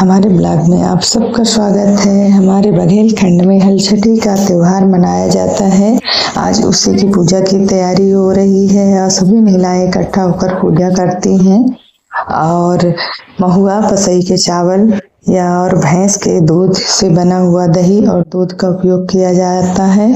हमारे ब्लॉग में आप सबका स्वागत है। हमारे बघेल खंड में हलछठी का त्योहार मनाया जाता है। आज उसी की पूजा की तैयारी हो रही है और सभी महिलाएं इकट्ठा होकर पूजा करती हैं। और महुआ पसई के चावल या और भैंस के दूध से बना हुआ दही और दूध का उपयोग किया जाता है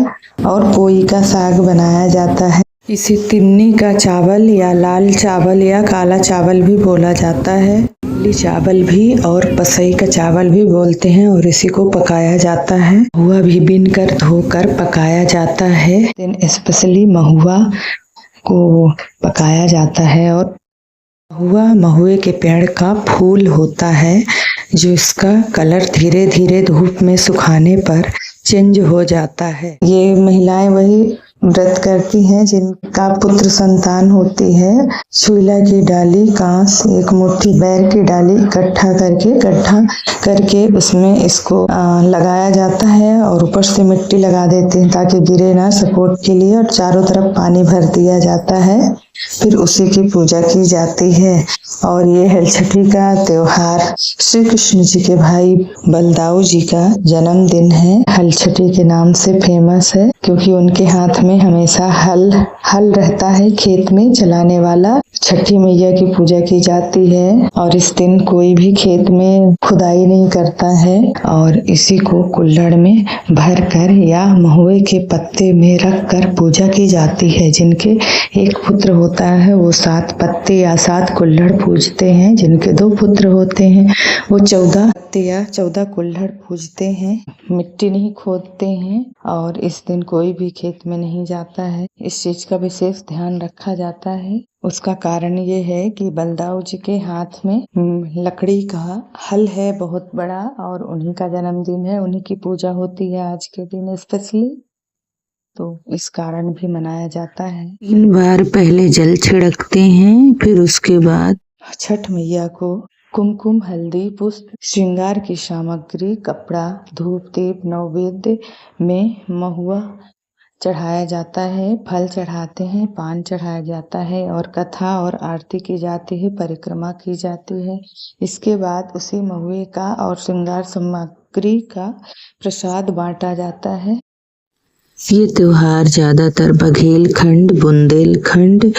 और पोई का साग बनाया जाता है। इसे तिन्नी का चावल या लाल चावल या काला चावल भी बोला जाता है। पीली चावल भी और पसई का चावल भी बोलते हैं और इसी को पकाया जाता है। महुआ भी बीन कर धोकर पकाया जाता है। दिन स्पेशली महुआ को पकाया जाता है। और महुए के पेड़ का फूल होता है जो इसका कलर धीरे धीरे धूप में सुखाने पर चेंज हो जाता है। ये महिलाएं वही व्रत करती हैं जिनका पुत्र संतान होती है। छुईला की डाली, कांस, एक मुट्ठी बैर की डाली इकट्ठा करके उसमें इसको लगाया जाता है और ऊपर से मिट्टी लगा देते हैं ताकि गिरे ना, सपोर्ट के लिए। और चारों तरफ पानी भर दिया जाता है। फिर उसी की पूजा की जाती है। और ये हलछठी का त्योहार श्री कृष्ण जी के भाई बलदाऊ जी का जन्मदिन है। हलछठी के नाम से फेमस है क्योंकि उनके हाथ में हमेशा हल रहता है, खेत में चलाने वाला। छठी मैया की पूजा की जाती है और इस दिन कोई भी खेत में खुदाई नहीं करता है और इसी को कुल्हड़ में भर कर या महुए के पत्ते में रख कर पूजा की जाती है। जिनके एक पुत्र होता है वो 7 पत्ते या 7 कुल्हड़ पूजते हैं। जिनके 2 पुत्र होते हैं वो 14 पत्ते या 14 कुल्हड़ पूजते हैं। मिट्टी नहीं खोदते हैं और इस दिन कोई भी खेत में नहीं जाता है। इस चीज का विशेष ध्यान रखा जाता है। उसका कारण ये है कि बलदाऊ जी के हाथ में लकड़ी का हल है बहुत बड़ा और उन्हीं का जन्मदिन है, उन्हीं की पूजा होती है आज के दिन स्पेशली, तो इस कारण भी मनाया जाता है। 3 बार पहले जल छिड़कते हैं, फिर उसके बाद छठ मैया को कुमकुम, हल्दी, पुष्प, श्रृंगार की सामग्री, कपड़ा, धूप, दीप, नैवेद्य में महुआ चढ़ाया जाता है, फल चढ़ाते हैं, पान चढ़ाया जाता है और कथा और आरती की जाती है, परिक्रमा की जाती है। इसके बाद उसी महुए का और श्रृंगार सामग्री का प्रसाद बांटा जाता है। ये त्योहार ज्यादातर बघेलखंड, बुंदेलखंड,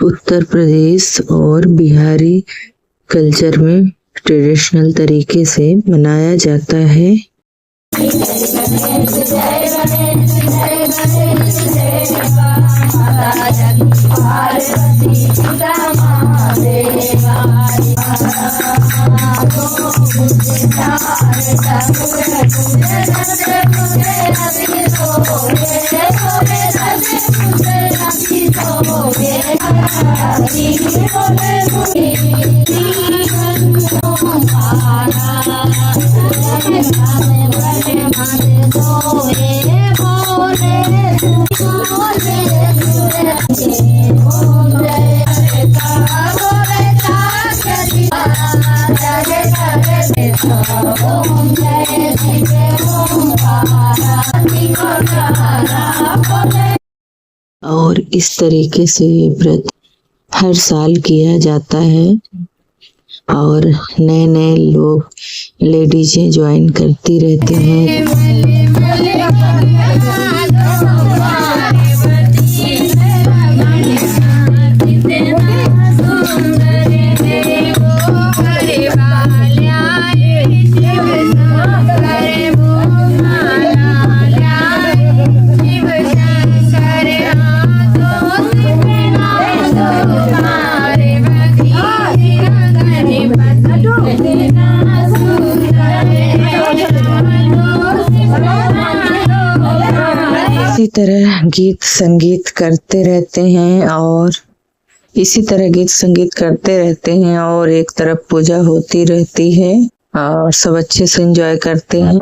उत्तर प्रदेश और बिहारी कल्चर में ट्रेडिशनल तरीके से मनाया जाता है। और इस तरीके से ये व्रत हर साल किया जाता है और नए नए लोग लेडीजें ज्वाइन करती रहती हैं। इसी तरह गीत संगीत करते रहते हैं और एक तरफ पूजा होती रहती है और सब अच्छे से एंजॉय करते हैं।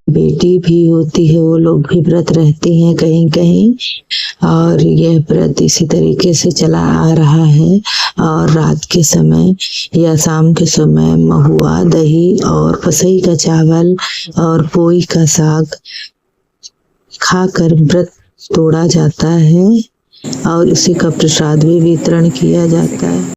बेटी भी होती है, वो लोग भी व्रत रहती हैं कहीं कहीं, और यह व्रत इसी तरीके से चला आ रहा है। और रात के समय या शाम के समय महुआ, दही और पसई का चावल और पोई का साग खाकर व्रत तोड़ा जाता है और उसी का प्रसाद भी वितरण किया जाता है।